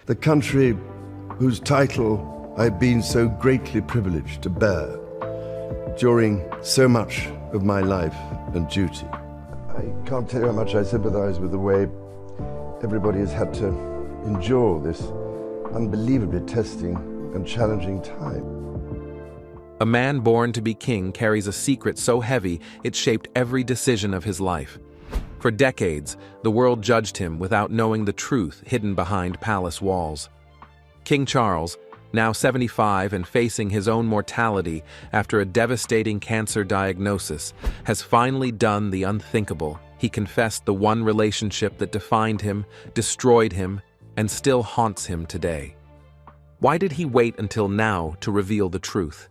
the country whose title I've been so greatly privileged to bear during so much of my life and duty. I can't tell you how much I sympathize with the way everybody has had to endure this unbelievably testing and challenging time. A man born to be king carries a secret so heavy it shaped every decision of his life. For decades, the world judged him without knowing the truth hidden behind palace walls. King Charles, now 75 and facing his own mortality after a devastating cancer diagnosis, has finally done the unthinkable. He confessed the one relationship that defined him, destroyed him, and still haunts him today. Why did he wait until now to reveal the truth?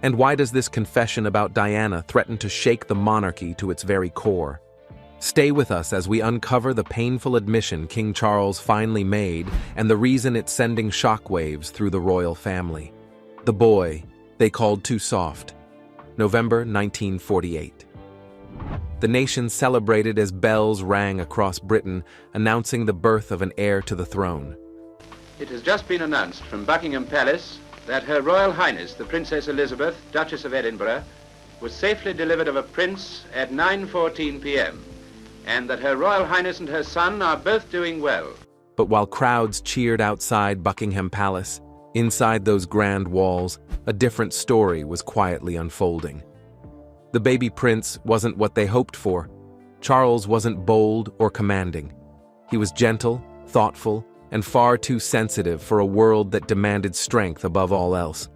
And why does this confession about Diana threaten to shake the monarchy to its very core? Stay with us as we uncover the painful admission King Charles finally made and the reason it's sending shockwaves through the royal family. The boy they called too soft. November 1948. The nation celebrated as bells rang across Britain, announcing the birth of an heir to the throne. It has just been announced from Buckingham Palace that Her Royal Highness, the Princess Elizabeth, Duchess of Edinburgh, was safely delivered of a prince at 9:14 p.m., and that Her Royal Highness and her son are both doing well. But while crowds cheered outside Buckingham Palace, inside those grand walls, a different story was quietly unfolding. The baby prince wasn't what they hoped for. Charles wasn't bold or commanding. He was gentle, thoughtful, and far too sensitive for a world that demanded strength above all else.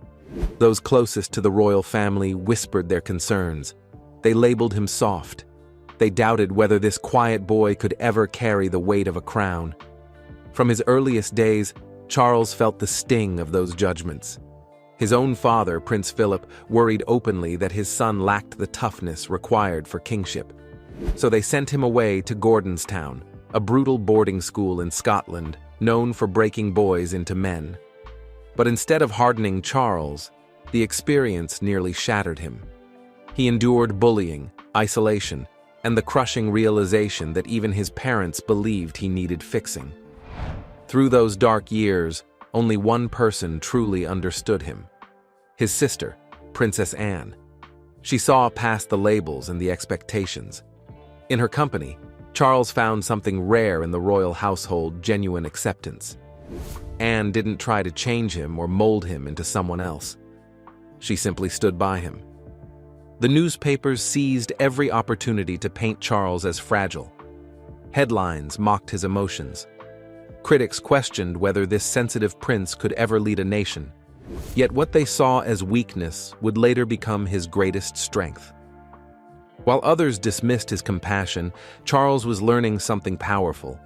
Those closest to the royal family whispered their concerns. They labeled him soft. They doubted whether this quiet boy could ever carry the weight of a crown. From his earliest days, Charles felt the sting of those judgments. His own father, Prince Philip, worried openly that his son lacked the toughness required for kingship. So they sent him away to Gordonstown, a brutal boarding school in Scotland, known for breaking boys into men. But instead of hardening Charles, the experience nearly shattered him. He endured bullying, isolation, and the crushing realization that even his parents believed he needed fixing. Through those dark years, only one person truly understood him: his sister, Princess Anne. She saw past the labels and the expectations. In her company, Charles found something rare in the royal household: genuine acceptance. Anne didn't try to change him or mold him into someone else. She simply stood by him. The newspapers seized every opportunity to paint Charles as fragile. Headlines mocked his emotions. Critics questioned whether this sensitive prince could ever lead a nation. Yet what they saw as weakness would later become his greatest strength. While others dismissed his compassion, Charles was learning something powerful.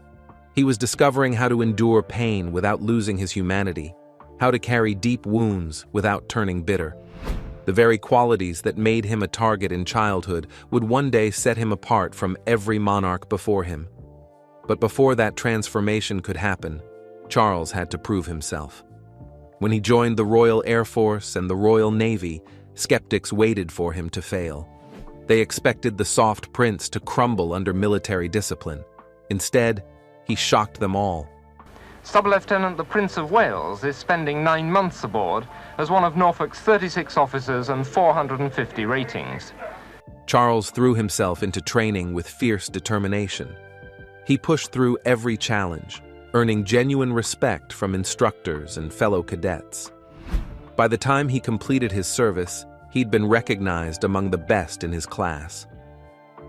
He was discovering how to endure pain without losing his humanity, how to carry deep wounds without turning bitter. The very qualities that made him a target in childhood would one day set him apart from every monarch before him. But before that transformation could happen, Charles had to prove himself. When he joined the Royal Air Force and the Royal Navy, skeptics waited for him to fail. They expected the soft prince to crumble under military discipline. Instead, he shocked them all. Sub-Lieutenant the Prince of Wales is spending 9 months aboard as one of Norfolk's 36 officers and 450 ratings. Charles threw himself into training with fierce determination. He pushed through every challenge, earning genuine respect from instructors and fellow cadets. By the time he completed his service, he'd been recognized among the best in his class.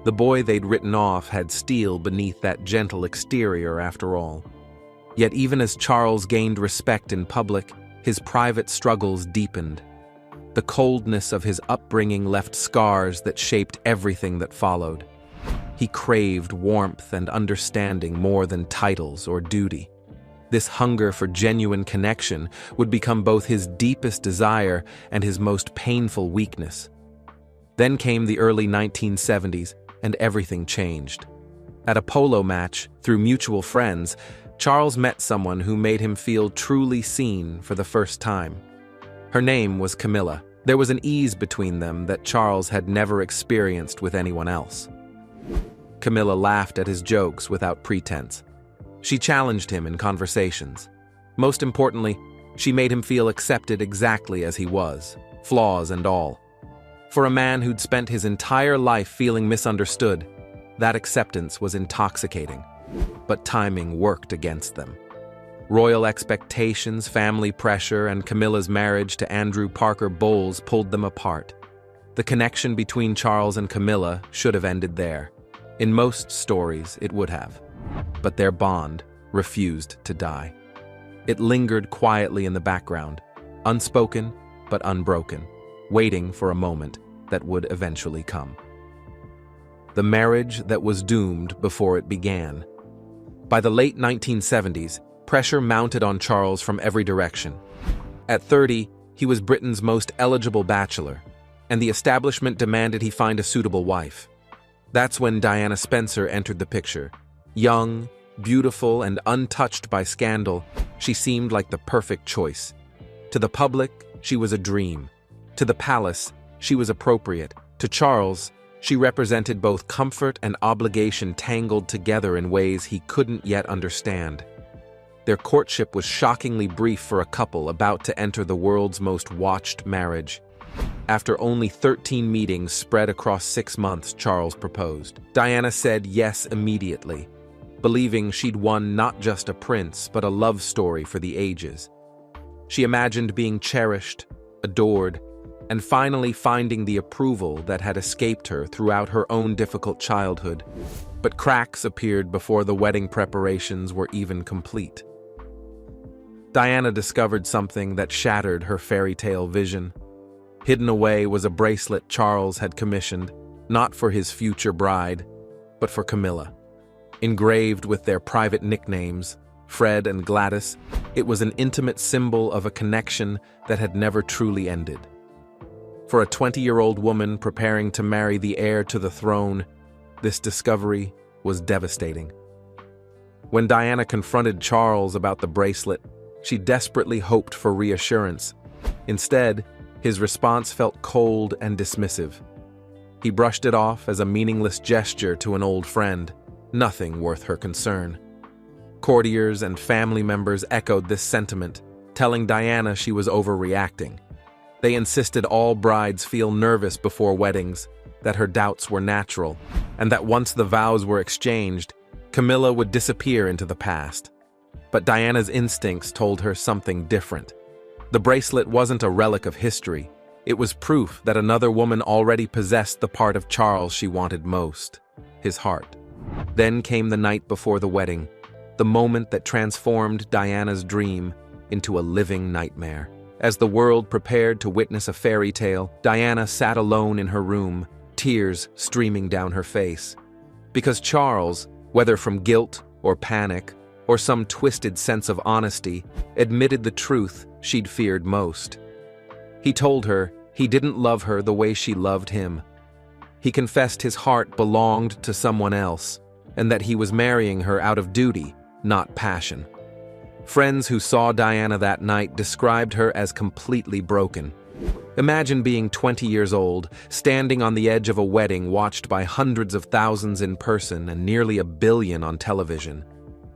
The boy they'd written off had steel beneath that gentle exterior after all. Yet even as Charles gained respect in public, his private struggles deepened. The coldness of his upbringing left scars that shaped everything that followed. He craved warmth and understanding more than titles or duty. This hunger for genuine connection would become both his deepest desire and his most painful weakness. Then came the early 1970s, and everything changed. At a polo match, through mutual friends, Charles met someone who made him feel truly seen for the first time. Her name was Camilla. There was an ease between them that Charles had never experienced with anyone else. Camilla laughed at his jokes without pretense. She challenged him in conversations. Most importantly, she made him feel accepted exactly as he was, flaws and all. For a man who'd spent his entire life feeling misunderstood, that acceptance was intoxicating. But timing worked against them. Royal expectations, family pressure, and Camilla's marriage to Andrew Parker Bowles pulled them apart. The connection between Charles and Camilla should have ended there. In most stories, it would have. But their bond refused to die. It lingered quietly in the background, unspoken but unbroken, waiting for a moment that would eventually come. The marriage that was doomed before it began. By the late 1970s, pressure mounted on Charles from every direction. At 30, he was Britain's most eligible bachelor, and the establishment demanded he find a suitable wife. That's when Diana Spencer entered the picture. Young, beautiful, and untouched by scandal, she seemed like the perfect choice. To the public, she was a dream. To the palace, she was appropriate. To Charles, she represented both comfort and obligation tangled together in ways he couldn't yet understand. Their courtship was shockingly brief for a couple about to enter the world's most watched marriage. After only 13 meetings spread across 6 months, Charles proposed. Diana said yes immediately, believing she'd won not just a prince, but a love story for the ages. She imagined being cherished, adored, and finally finding the approval that had escaped her throughout her own difficult childhood. But cracks appeared before the wedding preparations were even complete. Diana discovered something that shattered her fairy tale vision. Hidden away was a bracelet Charles had commissioned, not for his future bride, but for Camilla. Engraved with their private nicknames, Fred and Gladys, it was an intimate symbol of a connection that had never truly ended. For a 20-year-old woman preparing to marry the heir to the throne, this discovery was devastating. When Diana confronted Charles about the bracelet, she desperately hoped for reassurance. Instead, his response felt cold and dismissive. He brushed it off as a meaningless gesture to an old friend, nothing worth her concern. Courtiers and family members echoed this sentiment, telling Diana she was overreacting. They insisted all brides feel nervous before weddings, that her doubts were natural, and that once the vows were exchanged, Camilla would disappear into the past. But Diana's instincts told her something different. The bracelet wasn't a relic of history. It was proof that another woman already possessed the part of Charles she wanted most, his heart. Then came the night before the wedding, the moment that transformed Diana's dream into a living nightmare. As the world prepared to witness a fairy tale, Diana sat alone in her room, tears streaming down her face. Because Charles, whether from guilt or panic, or some twisted sense of honesty, admitted the truth she'd feared most. He told her he didn't love her the way she loved him. He confessed his heart belonged to someone else, and that he was marrying her out of duty, not passion. Friends who saw Diana that night described her as completely broken. Imagine being 20 years old, standing on the edge of a wedding watched by hundreds of thousands in person and nearly 1 billion on television,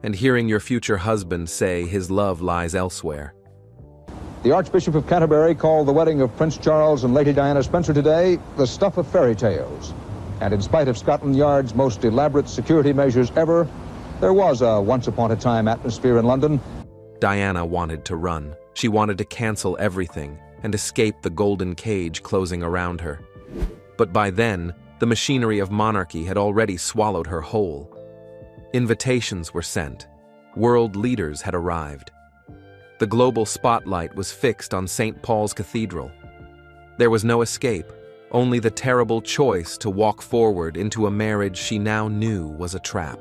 and hearing your future husband say his love lies elsewhere. The Archbishop of Canterbury called the wedding of Prince Charles and Lady Diana Spencer today the stuff of fairy tales. And in spite of Scotland Yard's most elaborate security measures ever, there was a once-upon-a-time atmosphere in London. Diana wanted to run. She wanted to cancel everything and escape the golden cage closing around her. But by then, the machinery of monarchy had already swallowed her whole. Invitations were sent. World leaders had arrived. The global spotlight was fixed on St. Paul's Cathedral. There was no escape, only the terrible choice to walk forward into a marriage she now knew was a trap.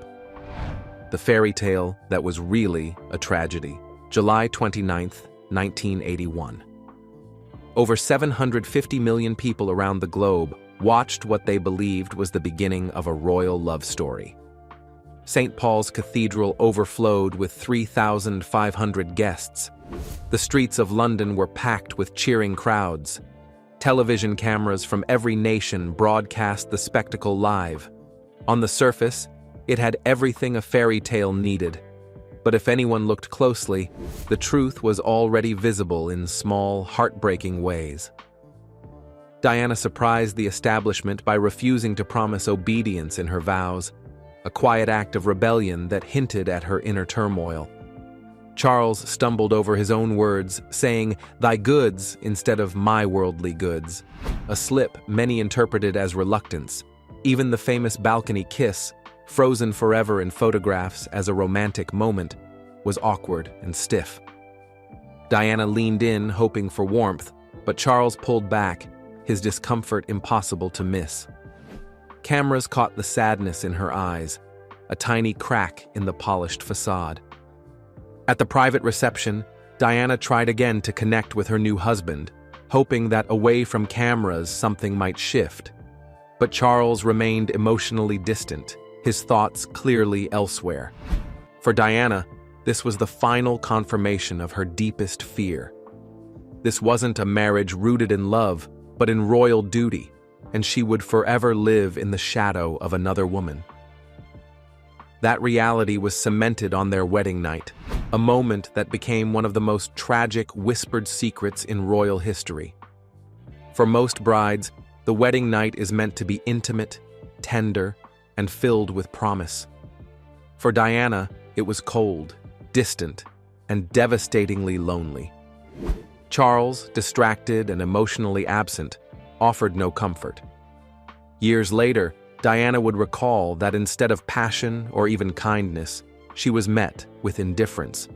The fairy tale that was really a tragedy. July 29, 1981. Over 750 million people around the globe watched what they believed was the beginning of a royal love story. St. Paul's Cathedral overflowed with 3,500 guests. The streets of London were packed with cheering crowds. Television cameras from every nation broadcast the spectacle live. On the surface, it had everything a fairy tale needed. But if anyone looked closely, the truth was already visible in small, heartbreaking ways. Diana surprised the establishment by refusing to promise obedience in her vows, a quiet act of rebellion that hinted at her inner turmoil. Charles stumbled over his own words, saying, "Thy goods," instead of "my worldly goods," a slip many interpreted as reluctance. Even the famous balcony kiss, frozen forever in photographs as a romantic moment, was awkward and stiff. Diana leaned in, hoping for warmth, but Charles pulled back, his discomfort impossible to miss. Cameras caught the sadness in her eyes, a tiny crack in the polished facade. At the private reception, Diana tried again to connect with her new husband, hoping that away from cameras something might shift. But Charles remained emotionally distant, his thoughts clearly elsewhere. For Diana, this was the final confirmation of her deepest fear. This wasn't a marriage rooted in love, but in royal duty, and she would forever live in the shadow of another woman. That reality was cemented on their wedding night, a moment that became one of the most tragic whispered secrets in royal history. For most brides, the wedding night is meant to be intimate, tender, and filled with promise. For Diana, it was cold, distant, and devastatingly lonely. Charles, distracted and emotionally absent, offered no comfort. Years later, Diana would recall that instead of passion or even kindness, she was met with indifference.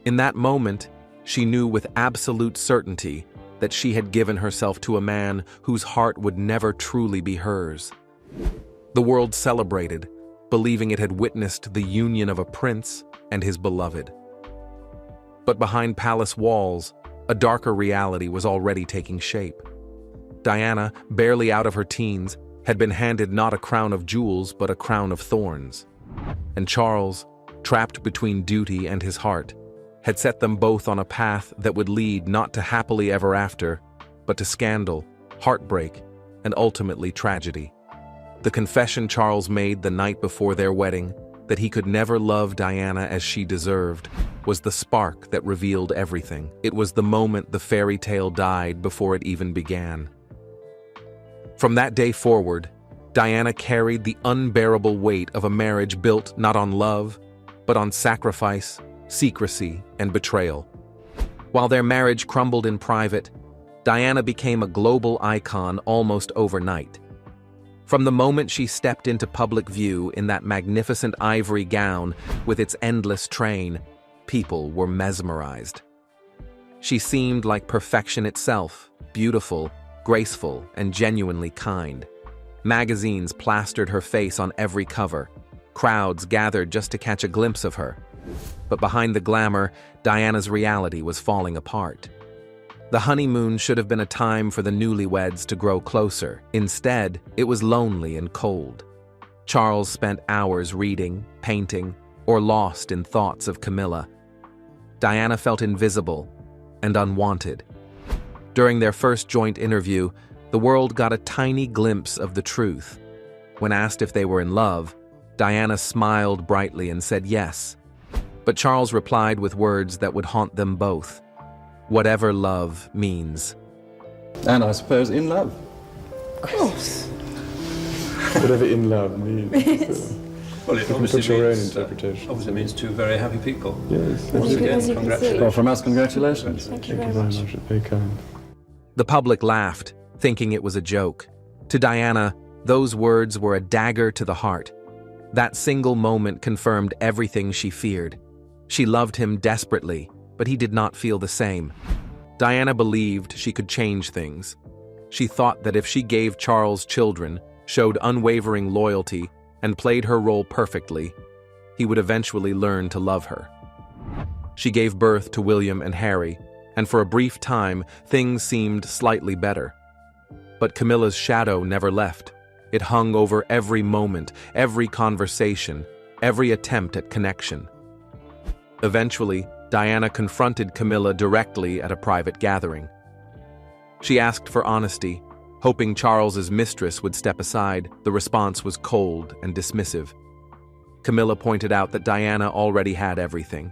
In that moment, she knew with absolute certainty that she had given herself to a man whose heart would never truly be hers. The world celebrated, believing it had witnessed the union of a prince and his beloved. But behind palace walls, a darker reality was already taking shape. Diana, barely out of her teens, had been handed not a crown of jewels but a crown of thorns. And Charles, trapped between duty and his heart, had set them both on a path that would lead not to happily ever after, but to scandal, heartbreak, and ultimately tragedy. The confession Charles made the night before their wedding, that he could never love Diana as she deserved, was the spark that revealed everything. It was the moment the fairy tale died before it even began. From that day forward, Diana carried the unbearable weight of a marriage built not on love, but on sacrifice, secrecy, and betrayal. While their marriage crumbled in private, Diana became a global icon almost overnight. From the moment she stepped into public view in that magnificent ivory gown with its endless train, people were mesmerized. She seemed like perfection itself, beautiful, graceful, and genuinely kind. Magazines plastered her face on every cover. Crowds gathered just to catch a glimpse of her. But behind the glamour, Diana's reality was falling apart. The honeymoon should have been a time for the newlyweds to grow closer. Instead, it was lonely and cold. Charles spent hours reading, painting, or lost in thoughts of Camilla. Diana felt invisible and unwanted. During their first joint interview, the world got a tiny glimpse of the truth. When asked if they were in love, Diana smiled brightly and said yes. But Charles replied with words that would haunt them both. Whatever love means. And I suppose in love. Of course. Whatever in love means. Well, it obviously put your own interpretation. Obviously means two very happy people. Yes. Once again, as you can see. congratulations. Well, from us, congratulations. Thank you very much. Very kind. The public laughed, thinking it was a joke. To Diana, those words were a dagger to the heart. That single moment confirmed everything she feared. She loved him desperately, but he did not feel the same. Diana believed she could change things. She thought that if she gave Charles children, showed unwavering loyalty, and played her role perfectly, he would eventually learn to love her. She gave birth to William and Harry, and for a brief time, things seemed slightly better. But Camilla's shadow never left. It hung over every moment, every conversation, every attempt at connection. Eventually, Diana confronted Camilla directly at a private gathering. She asked for honesty, hoping Charles's mistress would step aside. The response was cold and dismissive. Camilla pointed out that Diana already had everything: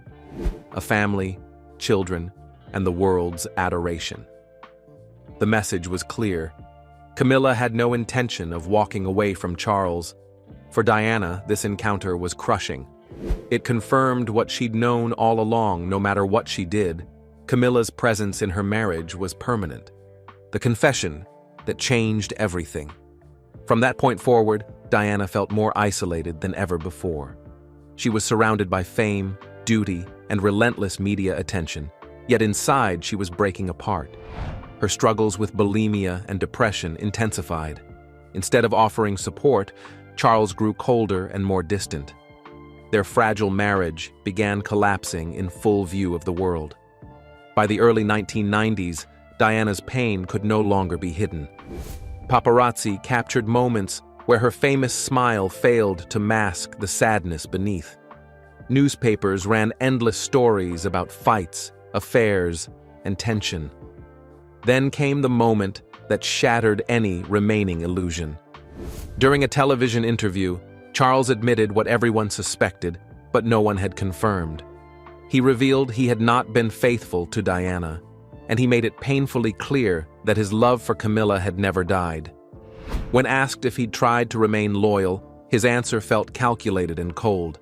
a family, children, and the world's adoration. The message was clear. Camilla had no intention of walking away from Charles. For Diana, this encounter was crushing. It confirmed what she'd known all along. No matter what she did, Camilla's presence in her marriage was permanent. The confession that changed everything. From that point forward, Diana felt more isolated than ever before. She was surrounded by fame, duty, and relentless media attention, yet inside she was breaking apart. Her struggles with bulimia and depression intensified. Instead of offering support, Charles grew colder and more distant. Their fragile marriage began collapsing in full view of the world. By the early 1990s, Diana's pain could no longer be hidden. Paparazzi captured moments where her famous smile failed to mask the sadness beneath. Newspapers ran endless stories about fights, affairs, and tension. Then came the moment that shattered any remaining illusion. During a television interview, Charles admitted what everyone suspected, but no one had confirmed. He revealed he had not been faithful to Diana, and he made it painfully clear that his love for Camilla had never died. When asked if he'd tried to remain loyal, his answer felt calculated and cold.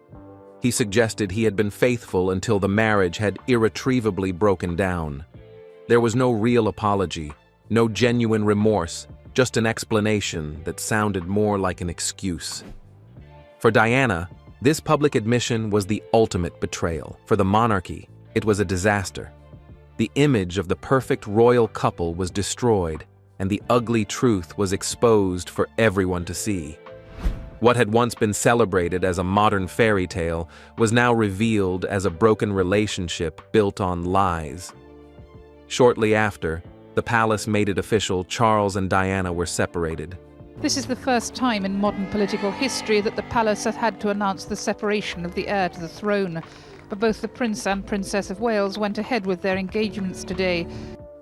He suggested he had been faithful until the marriage had irretrievably broken down. There was no real apology, no genuine remorse, just an explanation that sounded more like an excuse. For Diana, this public admission was the ultimate betrayal. For the monarchy, it was a disaster. The image of the perfect royal couple was destroyed, and the ugly truth was exposed for everyone to see. What had once been celebrated as a modern fairy tale was now revealed as a broken relationship built on lies. Shortly after, the palace made it official Charles and Diana were separated. This is the first time in modern political history that the palace has had to announce the separation of the heir to the throne. But both the Prince and Princess of Wales went ahead with their engagements today.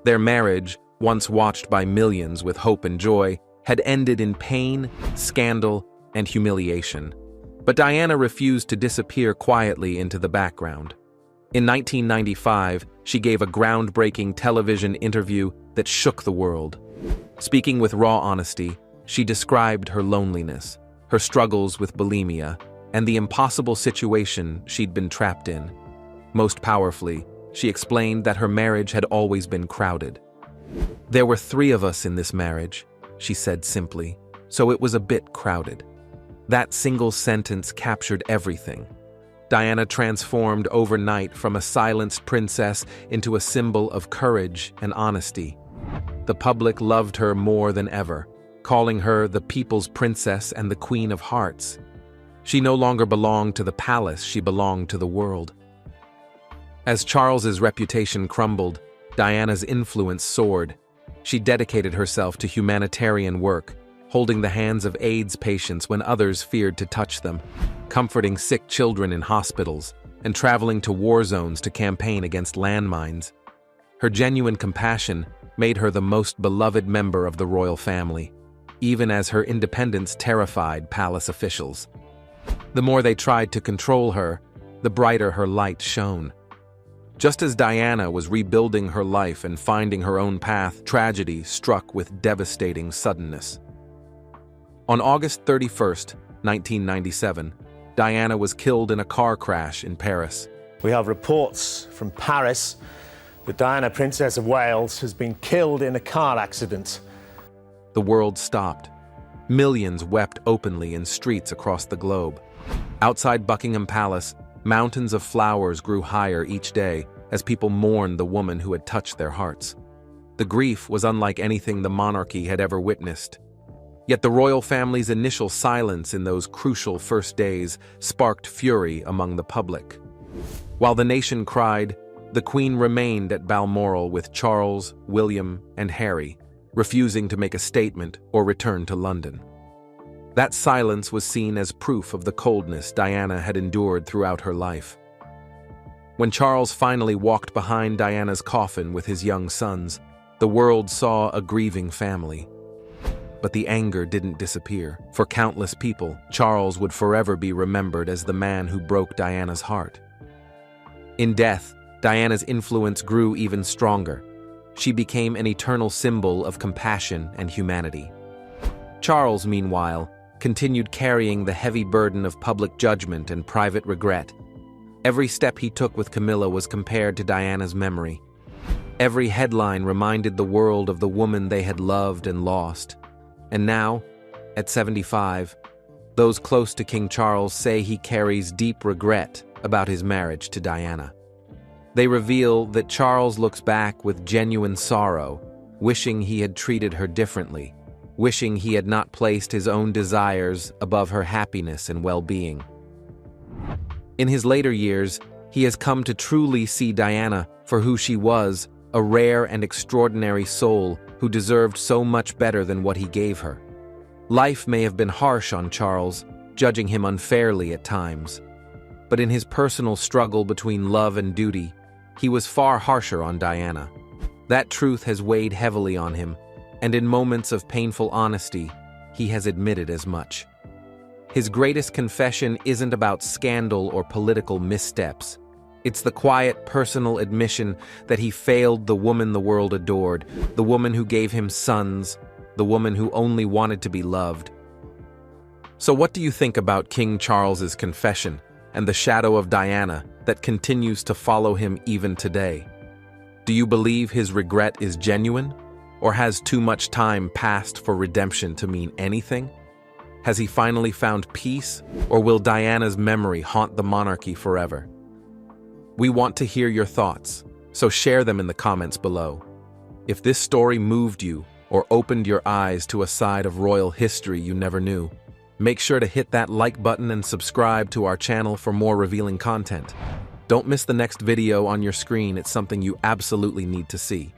Their marriage, once watched by millions with hope and joy, had ended in pain, scandal, and humiliation. But Diana refused to disappear quietly into the background. In 1995, she gave a groundbreaking television interview that shook the world. Speaking with raw honesty, she described her loneliness, her struggles with bulimia, and the impossible situation she'd been trapped in. Most powerfully, she explained that her marriage had always been crowded. "There were 3 of us in this marriage," she said simply, "so it was a bit crowded." That single sentence captured everything. Diana transformed overnight from a silenced princess into a symbol of courage and honesty. The public loved her more than ever, calling her the people's princess and the Queen of Hearts. She no longer belonged to the palace, she belonged to the world. As Charles's reputation crumbled, Diana's influence soared. She dedicated herself to humanitarian work, holding the hands of AIDS patients when others feared to touch them, comforting sick children in hospitals, and traveling to war zones to campaign against landmines. Her genuine compassion made her the most beloved member of the royal family, even as her independence terrified palace officials. The more they tried to control her, the brighter her light shone. Just as Diana was rebuilding her life and finding her own path, tragedy struck with devastating suddenness. On August 31st, 1997, Diana was killed in a car crash in Paris. We have reports from Paris that Diana, Princess of Wales, has been killed in a car accident. The world stopped. Millions wept openly in streets across the globe. Outside Buckingham Palace, mountains of flowers grew higher each day as people mourned the woman who had touched their hearts. The grief was unlike anything the monarchy had ever witnessed. Yet the royal family's initial silence in those crucial first days sparked fury among the public. While the nation cried, the Queen remained at Balmoral with Charles, William, and Harry, refusing to make a statement or return to London. That silence was seen as proof of the coldness Diana had endured throughout her life. When Charles finally walked behind Diana's coffin with his young sons, the world saw a grieving family. But the anger didn't disappear. For countless people, Charles would forever be remembered as the man who broke Diana's heart. In death, Diana's influence grew even stronger. She became an eternal symbol of compassion and humanity. Charles, meanwhile, continued carrying the heavy burden of public judgment and private regret. Every step he took with Camilla was compared to Diana's memory. Every headline reminded the world of the woman they had loved and lost. And now, at 75, those close to King Charles say he carries deep regret about his marriage to Diana. They reveal that Charles looks back with genuine sorrow, wishing he had treated her differently, wishing he had not placed his own desires above her happiness and well-being. In his later years, he has come to truly see Diana for who she was, a rare and extraordinary soul who deserved so much better than what he gave her. Life may have been harsh on Charles, judging him unfairly at times. But in his personal struggle between love and duty, he was far harsher on Diana. That truth has weighed heavily on him, and in moments of painful honesty, he has admitted as much. His greatest confession isn't about scandal or political missteps. It's the quiet, personal admission that he failed the woman the world adored, the woman who gave him sons, the woman who only wanted to be loved. So what do you think about King Charles's confession and the shadow of Diana that continues to follow him even today? Do you believe his regret is genuine, or has too much time passed for redemption to mean anything? Has he finally found peace, or will Diana's memory haunt the monarchy forever? We want to hear your thoughts, so share them in the comments below. If this story moved you or opened your eyes to a side of royal history you never knew, make sure to hit that like button and subscribe to our channel for more revealing content. Don't miss the next video on your screen, it's something you absolutely need to see.